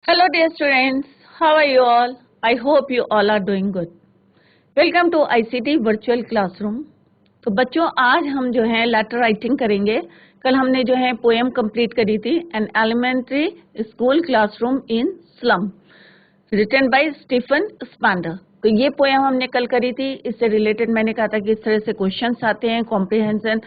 Hello dear students, how are you all? I hope you all are doing good. Welcome to ICT virtual classroom. तो बच्चों आज हम जो है letter writing करेंगे। कल हमने जो है पोएम कंप्लीट करी थी an elementary school classroom in slum written by Stephen Spender. तो ये पोएम हमने कल करी थी। इससे रिलेटेड मैंने कहा था कि इस तरह से क्वेश्चंस आते हैं, कॉम्प्रिहेंशन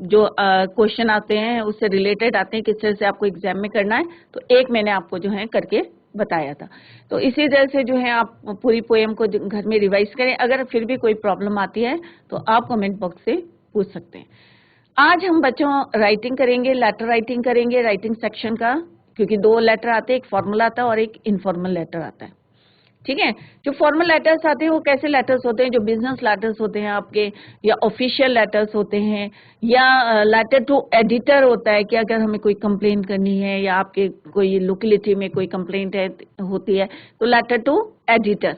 जो क्वेश्चन आते हैं उससे रिलेटेड आते हैं, किस तरह से आपको एग्जाम में करना है। तो एक मैंने आपको जो है करके बताया था। तो इसी तरह से जो है आप पूरी पोएम को घर में रिवाइज करें। अगर फिर भी कोई प्रॉब्लम आती है तो आप कमेंट बॉक्स से पूछ सकते हैं। आज हम बच्चों राइटिंग करेंगे, लेटर राइटिंग करेंगे, राइटिंग सेक्शन का, क्योंकि दो लेटर आते हैं, एक फॉर्मल आता है और एक इनफॉर्मल लेटर आता है। ठीक है, जो फॉर्मल लेटर्स आते हैं वो कैसे लेटर्स होते हैं? जो बिजनेस लेटर्स होते हैं आपके, या ऑफिशियल लेटर्स होते हैं, या लेटर टू एडिटर होता है कि अगर हमें कोई कंप्लेंट करनी है या आपके कोई लोकेलिटी में कोई कंप्लेंट है होती है तो लेटर टू एडिटर।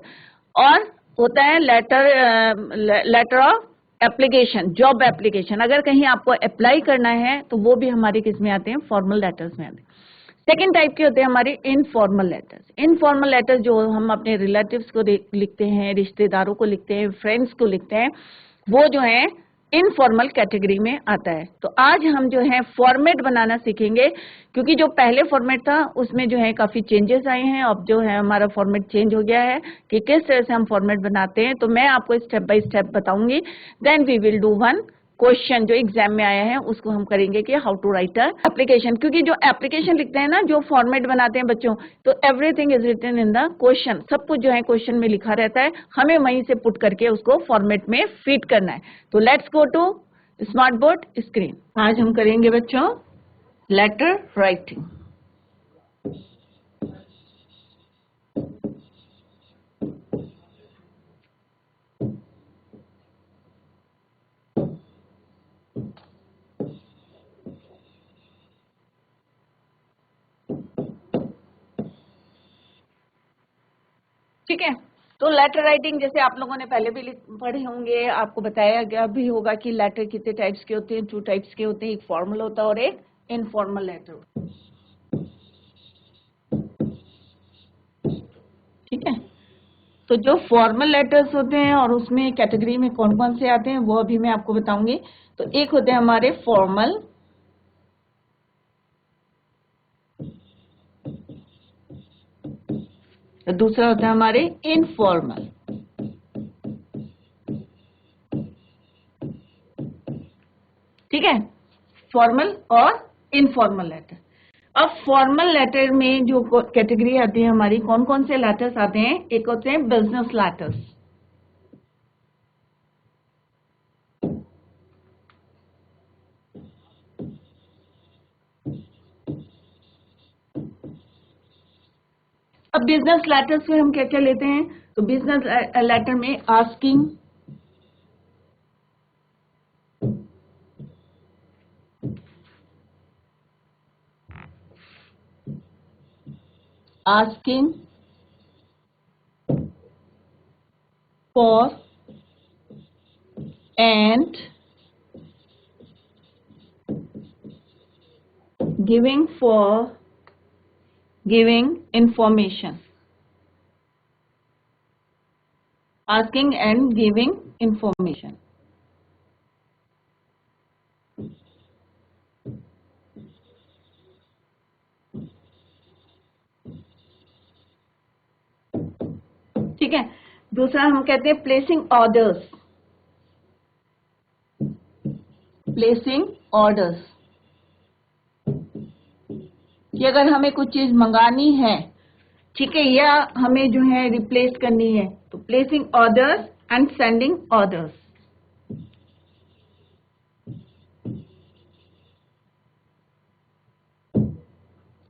और होता है letter of application, job application. अगर कहीं आपको अप्लाई करना है तो वो भी हमारे किस में आते हैं? फॉर्मल लेटर्स में आते हैं। सेकेंड टाइप के होते हैं हमारे इनफॉर्मल लेटर्स। इनफॉर्मल लेटर्स जो हम अपने रिलेटिव्स को लिखते हैं, रिश्तेदारों को लिखते हैं, फ्रेंड्स को लिखते हैं, वो जो है इनफॉर्मल कैटेगरी में आता है। तो आज हम जो है फॉर्मेट बनाना सीखेंगे, क्योंकि जो पहले फॉर्मेट था उसमें जो है काफी चेंजेस आए हैं। अब जो है हमारा फॉर्मेट चेंज हो गया है कि किस तरह से हम फॉर्मेट बनाते हैं। तो मैं आपको स्टेप बाय स्टेप बताऊंगी। Then we will do one question जो एग्जाम में आया है, उसको हम करेंगे कि how to write a application. क्योंकि जो एप्लीकेशन लिखते हैं ना, जो फॉर्मेट बनाते हैं बच्चों, तो everything is written in the question. सब कुछ जो है क्वेश्चन में लिखा रहता है, हमें वहीं से पुट करके उसको फॉर्मेट में फिट करना है। तो let's go to smart board screen. आज हम करेंगे बच्चों लेटर राइटिंग। ठीक है, तो लेटर राइटिंग जैसे आप लोगों ने पहले भी पढ़े होंगे, आपको बताया गया भी होगा कि लेटर कितने टाइप्स के होते हैं। 2 टाइप्स के होते हैं, एक फॉर्मल होता है और एक इनफॉर्मल लेटर। ठीक है, तो जो फॉर्मल लेटर्स होते हैं और उसमें कैटेगरी में कौन कौन से आते हैं वो अभी मैं आपको बताऊंगी। तो एक होते हैं हमारे फॉर्मल, तो दूसरा होता है हमारे इनफॉर्मल। ठीक है, फॉर्मल और इनफॉर्मल लेटर। अब फॉर्मल लेटर में जो कैटेगरी आती है हमारी, कौन कौन से लेटर्स आते हैं? एक होते हैं बिजनेस लेटर्स। अब बिजनेस लेटर्स में हम क्या क्या लेते हैं? तो बिजनेस लेटर में asking, asking for and giving information. Asking and giving information. ठीक है, दूसरा हम कहते हैं प्लेसिंग ऑर्डर्स। प्लेसिंग ऑर्डर्स कि अगर हमें कुछ चीज मंगानी है, ठीक है, या हमें जो है रिप्लेस करनी है, तो placing orders and sending orders.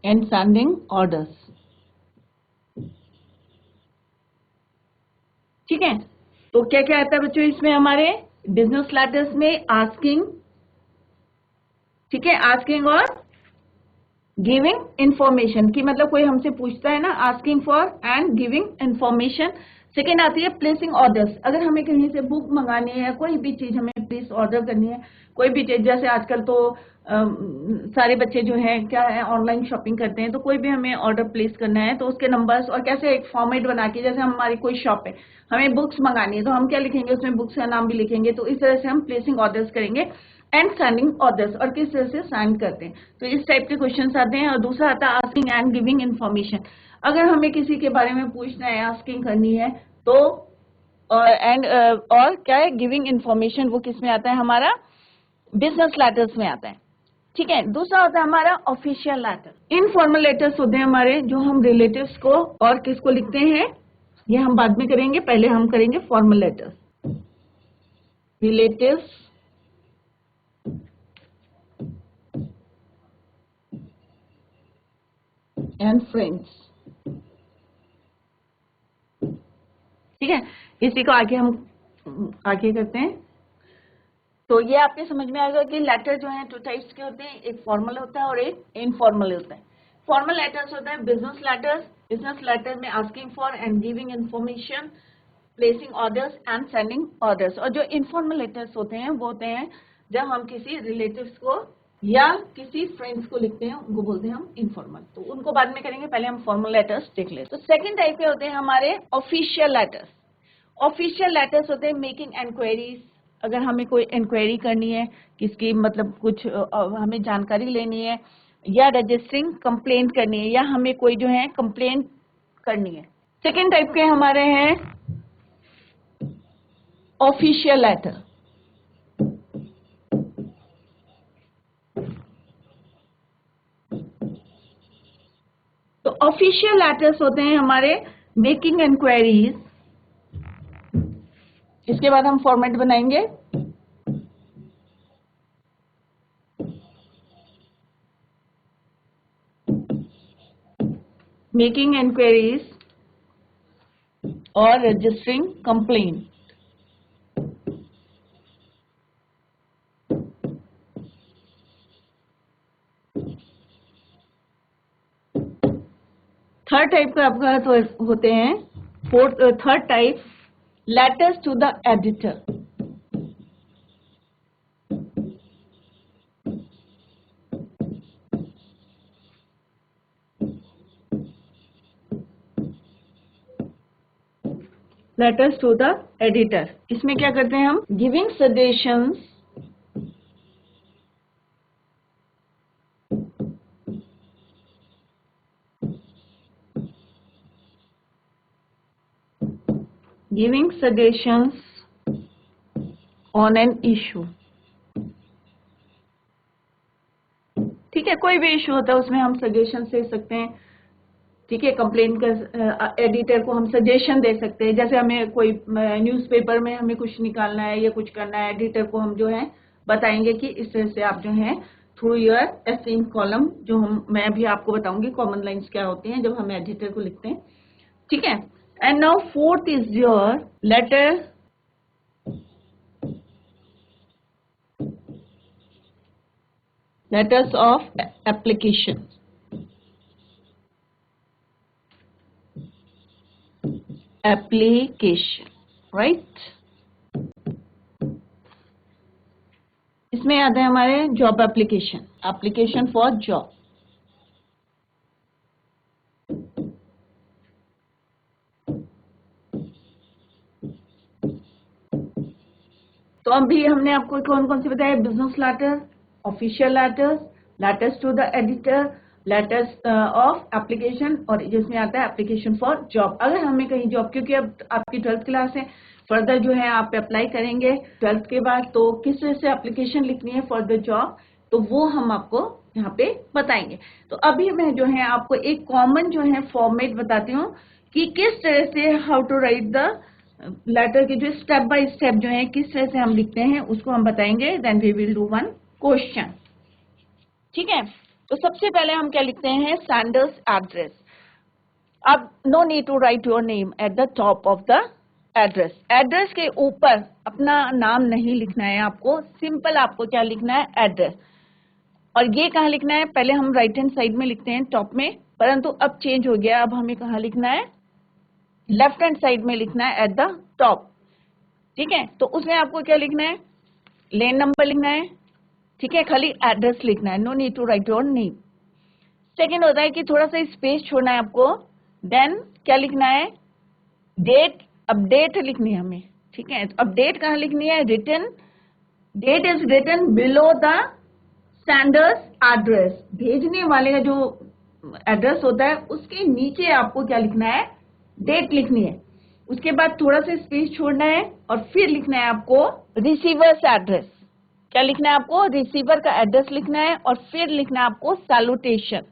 And sending orders. ठीक है, तो क्या क्या आता है बच्चों इसमें हमारे बिजनेस लेटर्स में? आस्किंग, ठीक है, आस्किंग और गिविंग इंफॉर्मेशन की मतलब कोई हमसे पूछता है ना, asking for and giving information. Second आती है प्लेसिंग ऑर्डर्स। अगर हमें कहीं से बुक मंगानी है, कोई भी चीज हमें प्लेस ऑर्डर करनी है, कोई भी चीज, जैसे आजकल तो सारे बच्चे जो है क्या है ऑनलाइन शॉपिंग करते हैं, तो कोई भी हमें ऑर्डर प्लेस करना है तो उसके नंबर्स और कैसे एक फॉर्मेट बना के, जैसे हमारी कोई शॉप है, हमें बुक्स मंगानी है तो हम क्या लिखेंगे, उसमें बुक्स का नाम भी लिखेंगे। तो इस तरह से हम प्लेसिंग ऑर्डर्स करेंगे एंड सेंडिंग ऑर्डर्स, और किस तरह से साइन करते हैं। तो इस टाइप के क्वेश्चन आते हैं। और दूसरा आता है आस्किंग एंड गिविंग इन्फॉर्मेशन। अगर हमें किसी के बारे में पूछना है, आस्किंग करनी है, तो और क्या है गिविंग इन्फॉर्मेशन, वो किस में आता है, हमारा बिजनेस लेटर्स में आता है। ठीक है। दूसरा होता है हमारा ऑफिशियल लेटर। इनफॉर्मल लेटर्स होते हैं हमारे, जो हम रिलेटिव्स को और किसको लिखते हैं, ये हम बाद में करेंगे, पहले हम करेंगे formal letters. Relatives and friends. ठीक है, इसी को आगे हम आगे करते हैं। तो ये आपके समझ में आएगा कि लेटर जो है 2 टाइप्स के होते हैं, एक फॉर्मल होता है और एक इनफॉर्मल होता है। फॉर्मल लेटर्स होता है बिजनेस लेटर्स। बिजनेस लेटर में asking for and giving information, placing orders and sending orders. और जो इनफॉर्मल लेटर्स होते हैं वो होते हैं जब हम किसी रिलेटिव्स को या किसी फ्रेंड्स को लिखते हैं, उनको बोलते हैं हम इनफॉर्मल। तो उनको बाद में करेंगे, पहले हम फॉर्मल लेटर्स देख लेते हैं। तो सेकंड टाइप के होते हैं हमारे ऑफिशियल लेटर्स। ऑफिशियल लेटर्स होते हैं मेकिंग एनक्वायरीज। अगर हमें कोई इंक्वायरी करनी है, किसकी मतलब कुछ हमें जानकारी लेनी है, या रजिस्टरिंग कंप्लेंट करनी है, या हमें कोई जो है कंप्लेंट करनी है। सेकेंड टाइप के हमारे हैं ऑफिशियल लेटर। तो ऑफिशियल लेटर्स होते हैं हमारे मेकिंग इंक्वायरीज। इसके बाद हम फॉर्मेट बनाएंगे। मेकिंग इंक्वायरीज और रजिस्टरिंग कंप्लेंट। थर्ड टाइप का आपका तो होते हैं third type letters to the editor. Letters to the editor, इसमें क्या करते हैं हम, giving suggestions on an issue. ठीक है, कोई भी इशू होता है उसमें हम सजेशन दे सकते हैं। ठीक है, कंप्लेंट का एडिटर को हम सजेशन दे सकते हैं। जैसे हमें कोई न्यूज़पेपर में हमें कुछ निकालना है या कुछ करना है, एडिटर को हम जो है बताएंगे कि इस तरह से आप जो है थ्रू योर एसिंग कॉलम, जो मैं अभी आपको बताऊंगी कॉमन लाइंस क्या होती हैं जब हम एडिटर को लिखते हैं। ठीक है, and now fourth is your letters of application. Right. इसमें आते हैं हमारे जॉब एप्लीकेशन फॉर जॉब। तो अभी हमने आपको कौन कौन से बताया, business letter, official letters, letters to the editor, letters of application, और जिसमें आता है एप्लीकेशन फॉर जॉब। अगर हमें कहीं जॉब, क्योंकि अब आपकी 12th क्लास है, फर्दर जो है आप अप्लाई करेंगे 12th के बाद, तो किस तरह से एप्लीकेशन लिखनी है फॉर द जॉब, तो वो हम आपको यहाँ पे बताएंगे। तो अभी मैं जो है आपको एक कॉमन जो है फॉर्मेट बताती हूँ कि किस तरह से how to write the letter के जो स्टेप बाय स्टेप जो है किस तरह से हम लिखते हैं उसको हम बताएंगे। Then we will do one question. ठीक है, तो सबसे पहले हम क्या लिखते हैं, सेंडर्स एड्रेस। अब no need to write your name at the top of the address. Address के ऊपर अपना नाम नहीं लिखना है आपको, सिंपल आपको क्या लिखना है, एड्रेस। और ये कहाँ लिखना है, पहले हम राइट हैंड साइड में लिखते हैं टॉप में, परंतु अब चेंज हो गया, अब हमें कहाँ लिखना है, लेफ्ट हैंड साइड में लिखना है एट द टॉप। ठीक है, तो उसमें आपको क्या लिखना है, लेन नंबर लिखना है, ठीक है, खाली एड्रेस लिखना है, no need to write your name. Second होता है कि थोड़ा सा स्पेस छोड़ना है आपको, देन क्या लिखना है, डेट, अपडेट लिखनी है हमें। ठीक है, अपडेट कहाँ लिखनी है, written, date is written below the sender's address, भेजने वाले का जो एड्रेस होता है उसके नीचे आपको क्या लिखना है, डेट लिखनी है। उसके बाद थोड़ा सा स्पेस छोड़ना है और फिर लिखना है आपको रिसीवर्स एड्रेस। क्या लिखना है आपको, रिसीवर का एड्रेस लिखना है और फिर लिखना है आपको सैल्यूटेशन।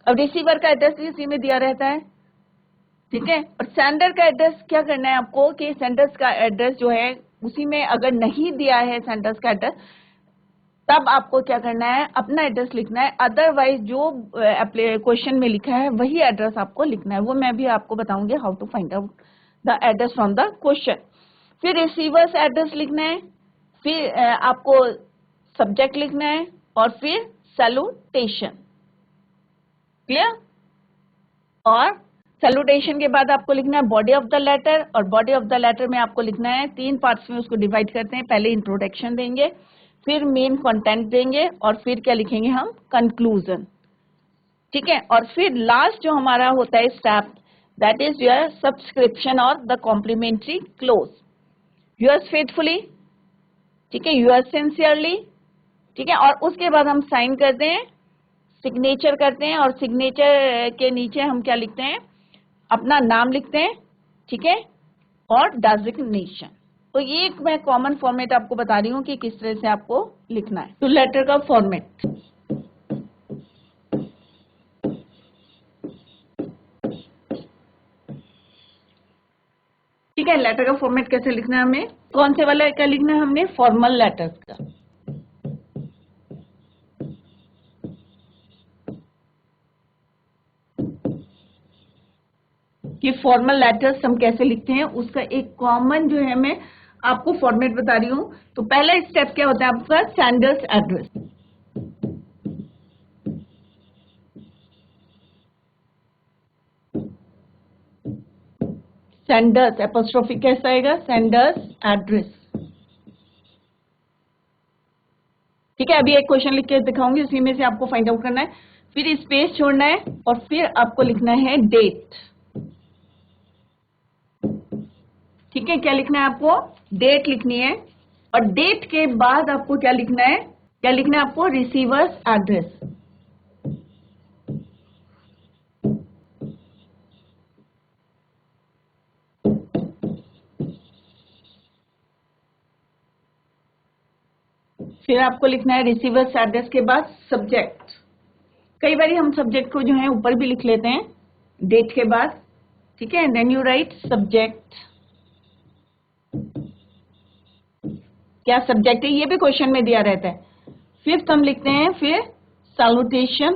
अब रिसीवर का एड्रेस इसी में दिया रहता है, ठीक है, और सेंडर का एड्रेस क्या करना है आपको कि सेंडर्स का एड्रेस जो है उसी में अगर नहीं दिया है सेंडर्स का एड्रेस, तब आपको क्या करना है, अपना एड्रेस लिखना है। अदरवाइज जो क्वेश्चन में लिखा है वही एड्रेस आपको लिखना है, वो मैं भी आपको बताऊंगी how to find out the address from the question. फिर रिसीवर्स एड्रेस लिखना है, फिर आपको सब्जेक्ट लिखना है और फिर सैल्यूटेशन। क्लियर? और सैल्यूटेशन के बाद आपको लिखना है बॉडी ऑफ द लेटर, और बॉडी ऑफ द लेटर में आपको लिखना है, 3 पार्ट्स में उसको डिवाइड करते हैं, पहले इंट्रोडक्शन देंगे, फिर मेन कंटेंट देंगे और फिर क्या लिखेंगे हम, कंक्लूजन। ठीक है, और फिर लास्ट जो हमारा होता है step, that is your subscription और the complimentary close. Yours faithfully, ठीक है, योर्स सिंसियरली, ठीक है, और उसके बाद हम साइन करते हैं, सिग्नेचर करते हैं, और सिग्नेचर के नीचे हम क्या लिखते हैं, अपना नाम लिखते हैं, ठीक है, और डेजिग्नेशन। तो ये एक मैं कॉमन फॉर्मेट आपको बता रही हूँ कि किस तरह से आपको लिखना है। तो लेटर का फॉर्मेट, ठीक है, लेटर का फॉर्मेट कैसे लिखना है हमें, कौन से वाला क्या लिखना है हमने, फॉर्मल लेटर्स का। कि फॉर्मल लेटर्स हम कैसे लिखते हैं उसका एक कॉमन जो है मैं आपको फॉर्मेट बता रही हूं। तो पहला स्टेप क्या होता है आपका, सेंडर्स एड्रेस। सेंडर्स एपोस्ट्रोफी कैसा आएगा, सेंडर्स एड्रेस। ठीक है, अभी एक क्वेश्चन लिख के दिखाऊंगी, उसी में से आपको फाइंड आउट करना है। फिर स्पेस छोड़ना है और फिर आपको लिखना है डेट। ठीक है, क्या लिखना है आपको, डेट लिखनी है, और डेट के बाद आपको क्या लिखना है, क्या लिखना है आपको, रिसीवर्स एड्रेस। फिर आपको लिखना है रिसीवर्स एड्रेस के बाद सब्जेक्ट। कई बार हम सब्जेक्ट को जो है ऊपर भी लिख लेते हैं डेट के बाद, ठीक है, देन यू राइट सब्जेक्ट। क्या सब्जेक्ट है, ये भी क्वेश्चन में दिया रहता है। फिफ्थ हम लिखते हैं फिर सैल्यूटेशन,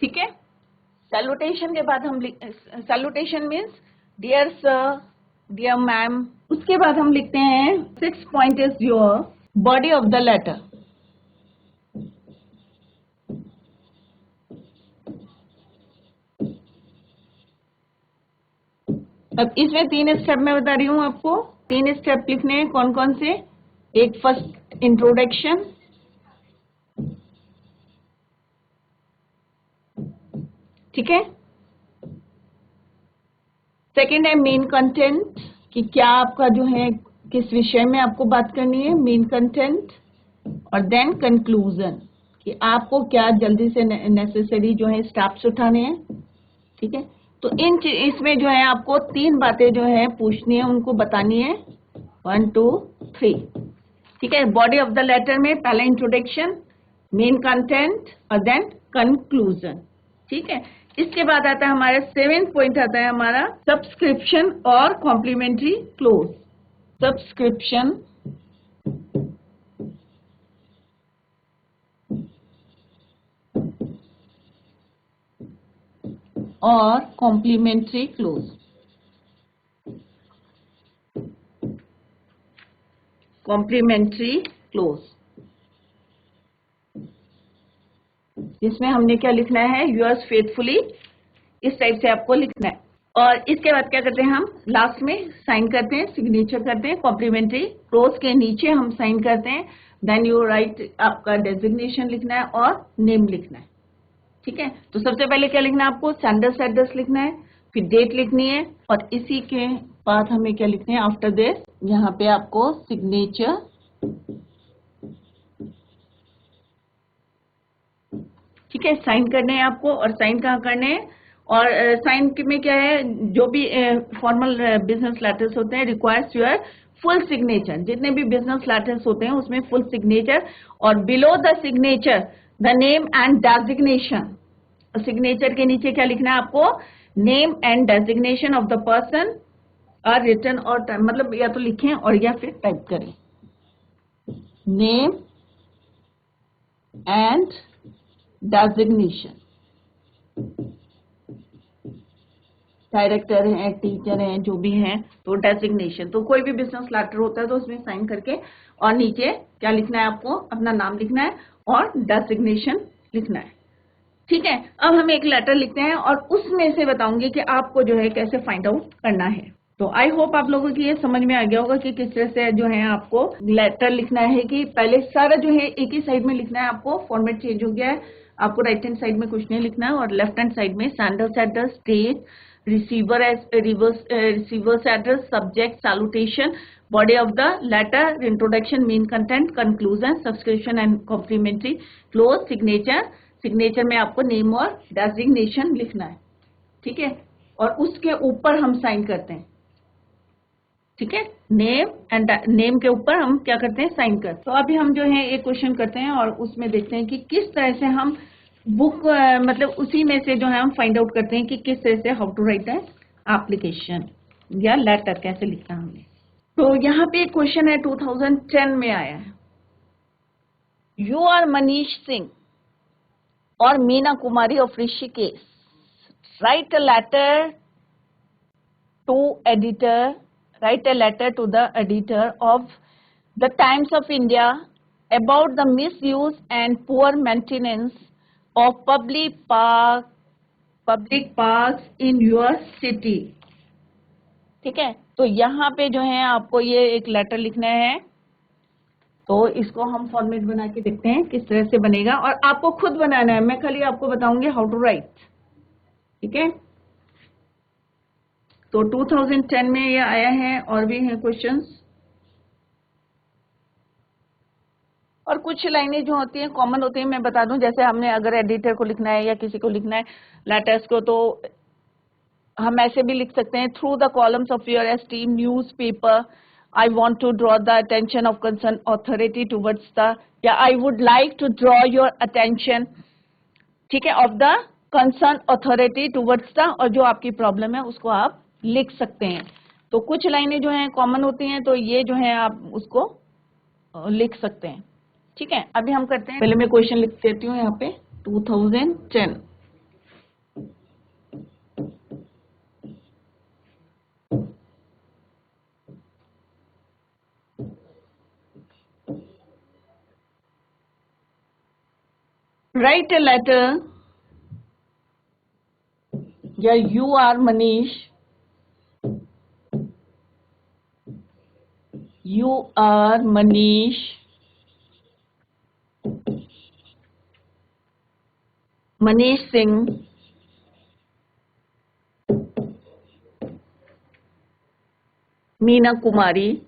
ठीक है, सैल्यूटेशन के बाद हम salutation means dear sir, dear ma'am. उसके बाद हम लिखते हैं 6 point is your body of the letter. अब इसमें 3 स्टेप मैं बता रही हूं आपको, 3 स्टेप लिखने हैं, कौन कौन से, एक फर्स्ट इंट्रोडक्शन, ठीक है, सेकेंड है मेन कंटेंट, कि क्या आपका जो है किस विषय में आपको बात करनी है, मेन कंटेंट, और देन कंक्लूजन, कि आपको क्या जल्दी से नेसेसरी जो है स्टेप्स उठाने हैं। ठीक है, तो इसमें जो है आपको 3 बातें जो है पूछनी है, उनको बतानी है, 1 2 3। ठीक है, बॉडी ऑफ द लेटर में पहला इंट्रोडक्शन, मेन कंटेंट और देन कंक्लूजन। ठीक है, इसके बाद आता है हमारा 7th पॉइंट आता है हमारा सब्सक्रिप्शन और कॉम्प्लीमेंट्री क्लोज। सब्सक्रिप्शन और कॉम्प्लीमेंट्री क्लोज। कॉम्प्लीमेंट्री क्लोज, जिसमें हमने क्या लिखना है, योर्स फेथफुली, इस टाइप से आपको लिखना है। और इसके बाद क्या करते हैं, हम लास्ट में साइन करते हैं, सिग्नेचर करते हैं, कॉम्प्लीमेंट्री क्लोज के नीचे हम साइन करते हैं। देन यू राइट, आपका डेजिग्नेशन लिखना है और नेम लिखना है। ठीक है, तो सबसे पहले क्या लिखना है आपको, सैंडर्स एड्रेस लिखना है, फिर डेट लिखनी है, और इसी के बाद हमें क्या लिखना है आफ्टर दिस, यहाँ पे आपको सिग्नेचर, ठीक है, साइन करने हैं आपको। और साइन कहाँ करने हैं, और साइन में क्या है, जो भी फॉर्मल बिजनेस लेटर्स होते हैं रिक्वायर्स योर फुल सिग्नेचर। जितने भी बिजनेस लेटर्स होते हैं उसमें फुल सिग्नेचर, और below the signature the name and designation. Signature के नीचे क्या लिखना है आपको, name and designation of the person are written, और मतलब या तो लिखें और या फिर टाइप करें, नेम एंड डेजिग्नेशन। डायरेक्टर हैं, टीचर हैं, जो भी हैं, तो डेजिग्नेशन। तो कोई भी बिजनेस लेटर होता है तो उसमें साइन करके और नीचे क्या लिखना है आपको, अपना नाम लिखना है और डेजिग्नेशन लिखना है। ठीक है, अब हम एक लेटर लिखते हैं और उसमें से बताऊंगी कि आपको जो है कैसे फाइंड आउट करना है। तो आई होप आप लोगों की ये समझ में आ गया होगा कि किस तरह से जो है आपको लेटर लिखना है, कि पहले सारा जो है एक ही साइड में लिखना है आपको, फॉर्मेट चेंज हो गया है, आपको राइट हैंड साइड में कुछ नहीं लिखना है, और लेफ्ट हैंड साइड में sender's address, date, receiver's address, subject, salutation, body of the letter, introduction, main content, conclusion, subscription and complimentary, close, signature. Signature में आपको नेम और डेजिग्नेशन लिखना है। ठीक है, और उसके ऊपर हम साइन करते हैं। ठीक है, नेम एंड नेम के ऊपर हम क्या करते हैं, साइन करते हैं। तो अभी हम जो है एक क्वेश्चन करते हैं और उसमें देखते हैं कि किस तरह से हम बुक मतलब उसी में से जो है हम फाइंड आउट करते हैं कि किस तरह से हाउ टू राइट एप्लीकेशन या लेटर कैसे लिखना हमने। तो यहाँ पे एक क्वेश्चन है 2010 में आया है, यू आर मनीष सिंह और Meena Kumari of Rishikesh, write a letter to editor, write a letter to the editor of the Times of India about the misuse and poor maintenance of public parks in your city। ठीक है, तो यहाँ पे जो है आपको ये एक लेटर लिखना है। तो इसको हम फॉर्मेट बना के देखते हैं किस तरह से बनेगा, और आपको खुद बनाना है, मैं खाली आपको बताऊंगी हाउ टू राइट। ठीक है, तो 2010 में ये आया है, और भी हैं क्वेश्चंस, और कुछ लाइनें जो होती हैं कॉमन होती हैं, मैं बता दूं, जैसे हमने अगर एडिटर को लिखना है या किसी को लिखना है लेटर्स को, तो हम ऐसे भी लिख सकते हैं, through the columns of your esteemed news paper I want to draw the attention of concern authority towards the, या I would like to draw your attention, ठीक है, of the concern authority towards the, और जो आपकी problem है उसको आप लिख सकते हैं। तो कुछ लाइनें जो हैं कॉमन होती हैं, तो ये जो है आप उसको लिख सकते हैं। ठीक है, अभी हम करते हैं, पहले मैं क्वेश्चन लिख देती हूँ यहाँ पे 2010। राइट ए लेटर, या you are Manish, you are Manish, Manish Singh, Meena Kumari,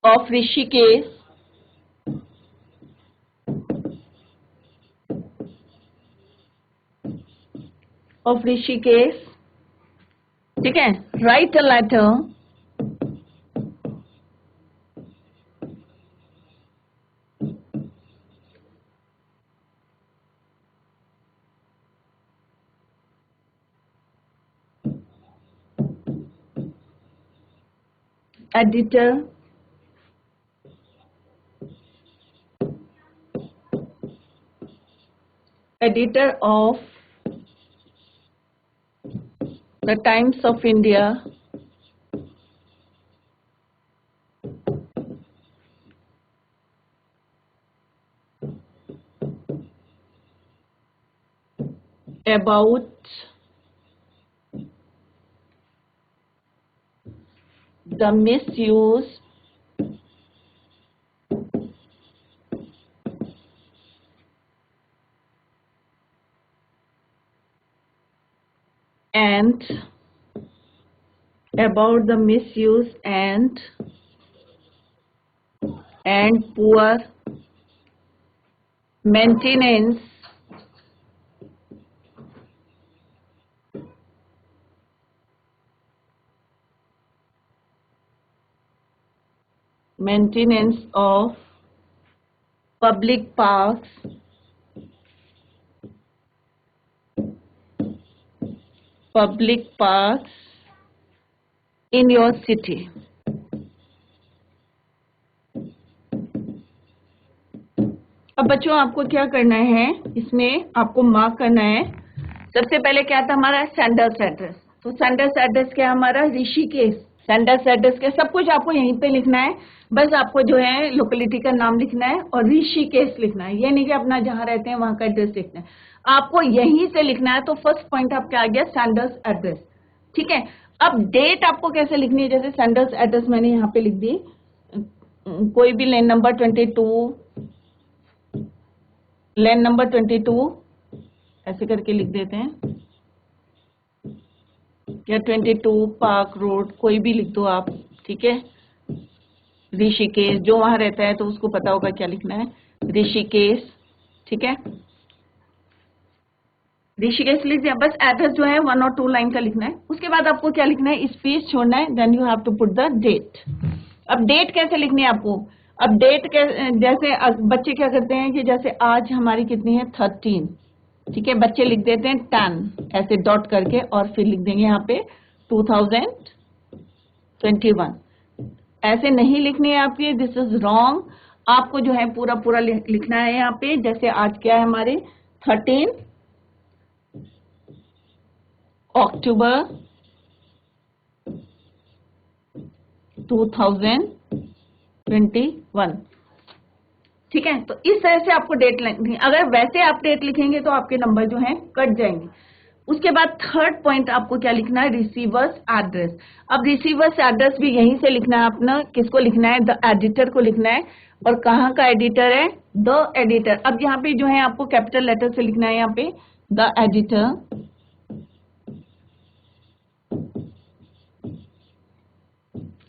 of Rishikesh, ठीक है, write a letter editor of the Times of India about the misuse and about the misuse and poor maintenance of public parks in your city. अब बच्चों आपको क्या करना है, इसमें आपको मार्क करना है। सबसे पहले क्या था हमारा सैंडर्स एड्रेस। तो सैंडर्स एड्रेस क्या हमारा ऋषिकेश। सैंडर्स एड्रेस के सब कुछ आपको यहीं पे लिखना है, बस आपको जो है लोकेलिटी का नाम लिखना है और ऋषिकेश लिखना है। ये नहीं कि अपना जहां रहते हैं वहां का एड्रेस लिखना है, आपको यहीं से लिखना है। तो फर्स्ट पॉइंट आपका आ गया सैंडर्स एड्रेस, ठीक है। अब डेट आपको कैसे लिखनी है, जैसे सैंडर्स एड्रेस मैंने यहाँ पे लिख दी, कोई भी लेन नंबर 22, लेन नंबर 22 ऐसे करके लिख देते हैं, या 22 पार्क रोड, कोई भी लिख दो आप, ठीक है। ऋषिकेश, जो वहां रहता है तो उसको पता होगा क्या लिखना है, ऋषिकेश, ठीक है। ऋषिकेश लिख दिया, बस एड्रेस जो है 1 और 2 लाइन का लिखना है। उसके बाद आपको क्या लिखना है, स्पेस छोड़ना है, then you have to put the date. अब डेट कैसे लिखनी है आपको, अब डेट जैसे बच्चे क्या करते हैं कि जैसे आज हमारी कितनी है 13, ठीक है, बच्चे लिख देते हैं 10 ऐसे डॉट करके और फिर लिख देंगे यहाँ पे 2021। ऐसे नहीं लिखनी है आपकी, दिस इज रॉन्ग। आपको जो है पूरा पूरा लिखना है यहाँ पे। जैसे आज क्या है हमारे 13 अक्टूबर 2021, ठीक है। तो इस तरह से आपको डेट लिखनी है। अगर वैसे आप डेट लिखेंगे तो आपके नंबर जो हैं कट जाएंगे। उसके बाद थर्ड पॉइंट आपको क्या लिखना है, रिसीवर्स एड्रेस। अब रिसीवर्स एड्रेस भी यहीं से लिखना है अपना, किसको लिखना है, द एडिटर को लिखना है। और कहाँ का एडिटर है, द एडिटर। अब यहाँ पे जो है आपको कैपिटल लेटर से लिखना है, यहाँ पे द एडिटर,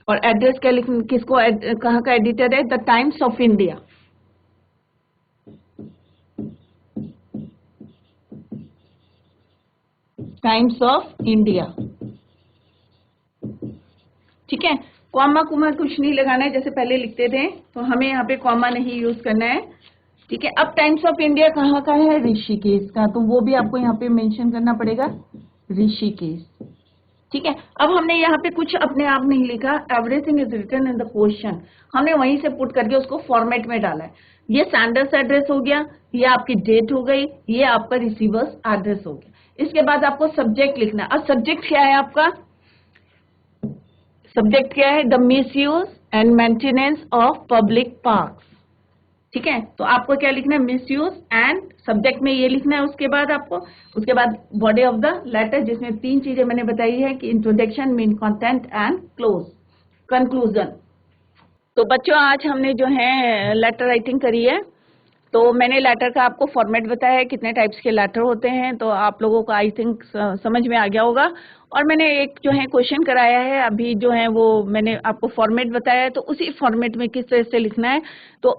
और एड्रेस क्या लिखना, किसको, कहाँ का एडिटर है, the times of India, times of India, ठीक है। कॉमा कुमा कुछ नहीं लगाना है, जैसे पहले लिखते थे, तो हमें यहाँ पे कॉमा नहीं यूज करना है, ठीक है। अब टाइम्स ऑफ इंडिया कहाँ का है, ऋषिकेश का, तो वो भी आपको यहाँ पे मेंशन करना पड़ेगा, ऋषिकेश, ठीक है। अब हमने यहाँ पे कुछ अपने आप नहीं लिखा, everything is written in the question, हमने वहीं से पुट करके उसको फॉर्मेट में डाला है। ये सैंडर्स एड्रेस हो गया, ये आपकी डेट हो गई, ये आपका रिसीवर्स एड्रेस हो गया। इसके बाद आपको सब्जेक्ट लिखना है। अब सब्जेक्ट क्या है आपका, सब्जेक्ट क्या है, the misuse and maintenance of public parks, ठीक है। तो आपको क्या लिखना है, मिसयूज एंड, सब्जेक्ट में ये लिखना है। उसके बाद आपको, उसके बाद बॉडी ऑफ द लेटर, जिसमें 3 चीजें मैंने बताई है कि introduction, main content and conclusion. तो बच्चों आज हमने जो है लेटर राइटिंग करी है। तो मैंने लेटर का आपको फॉर्मेट बताया है, कितने टाइप्स के लेटर होते हैं, तो आप लोगों को आई थिंक समझ में आ गया होगा। और मैंने एक जो है क्वेश्चन कराया है अभी, जो है वो मैंने आपको फॉर्मेट बताया है, तो उसी फॉर्मेट में किस तरह से लिखना है। तो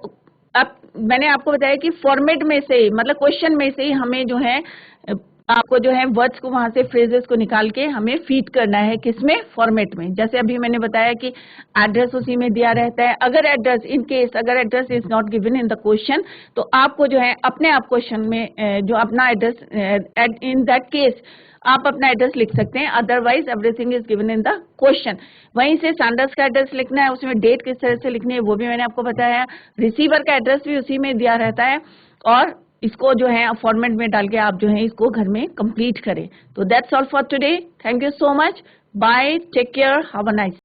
अब मैंने आपको बताया कि फॉर्मेट में से, मतलब क्वेश्चन में से ही हमें जो है आपको जो है वर्ड्स को, वहां से फ्रेजेस को निकाल के हमें फीड करना है, किसमें, फॉर्मेट में। जैसे अभी मैंने बताया कि एड्रेस उसी में दिया रहता है। अगर एड्रेस, इन केस अगर address is not given in the question, तो आपको जो है अपने आप क्वेश्चन में जो अपना एड्रेस, इन दैट केस आप अपना एड्रेस लिख सकते हैं, otherwise everything is given in the question. वहीं से सैंडर्स का एड्रेस लिखना है, उसमें डेट किस तरह से लिखनी है वो भी मैंने आपको बताया। रिसीवर का एड्रेस भी उसी में दिया रहता है, और इसको जो है फॉर्मेट में डाल के आप जो है इसको घर में कंप्लीट करें। तो that's all for today, thank you so much, bye, take care, have a nice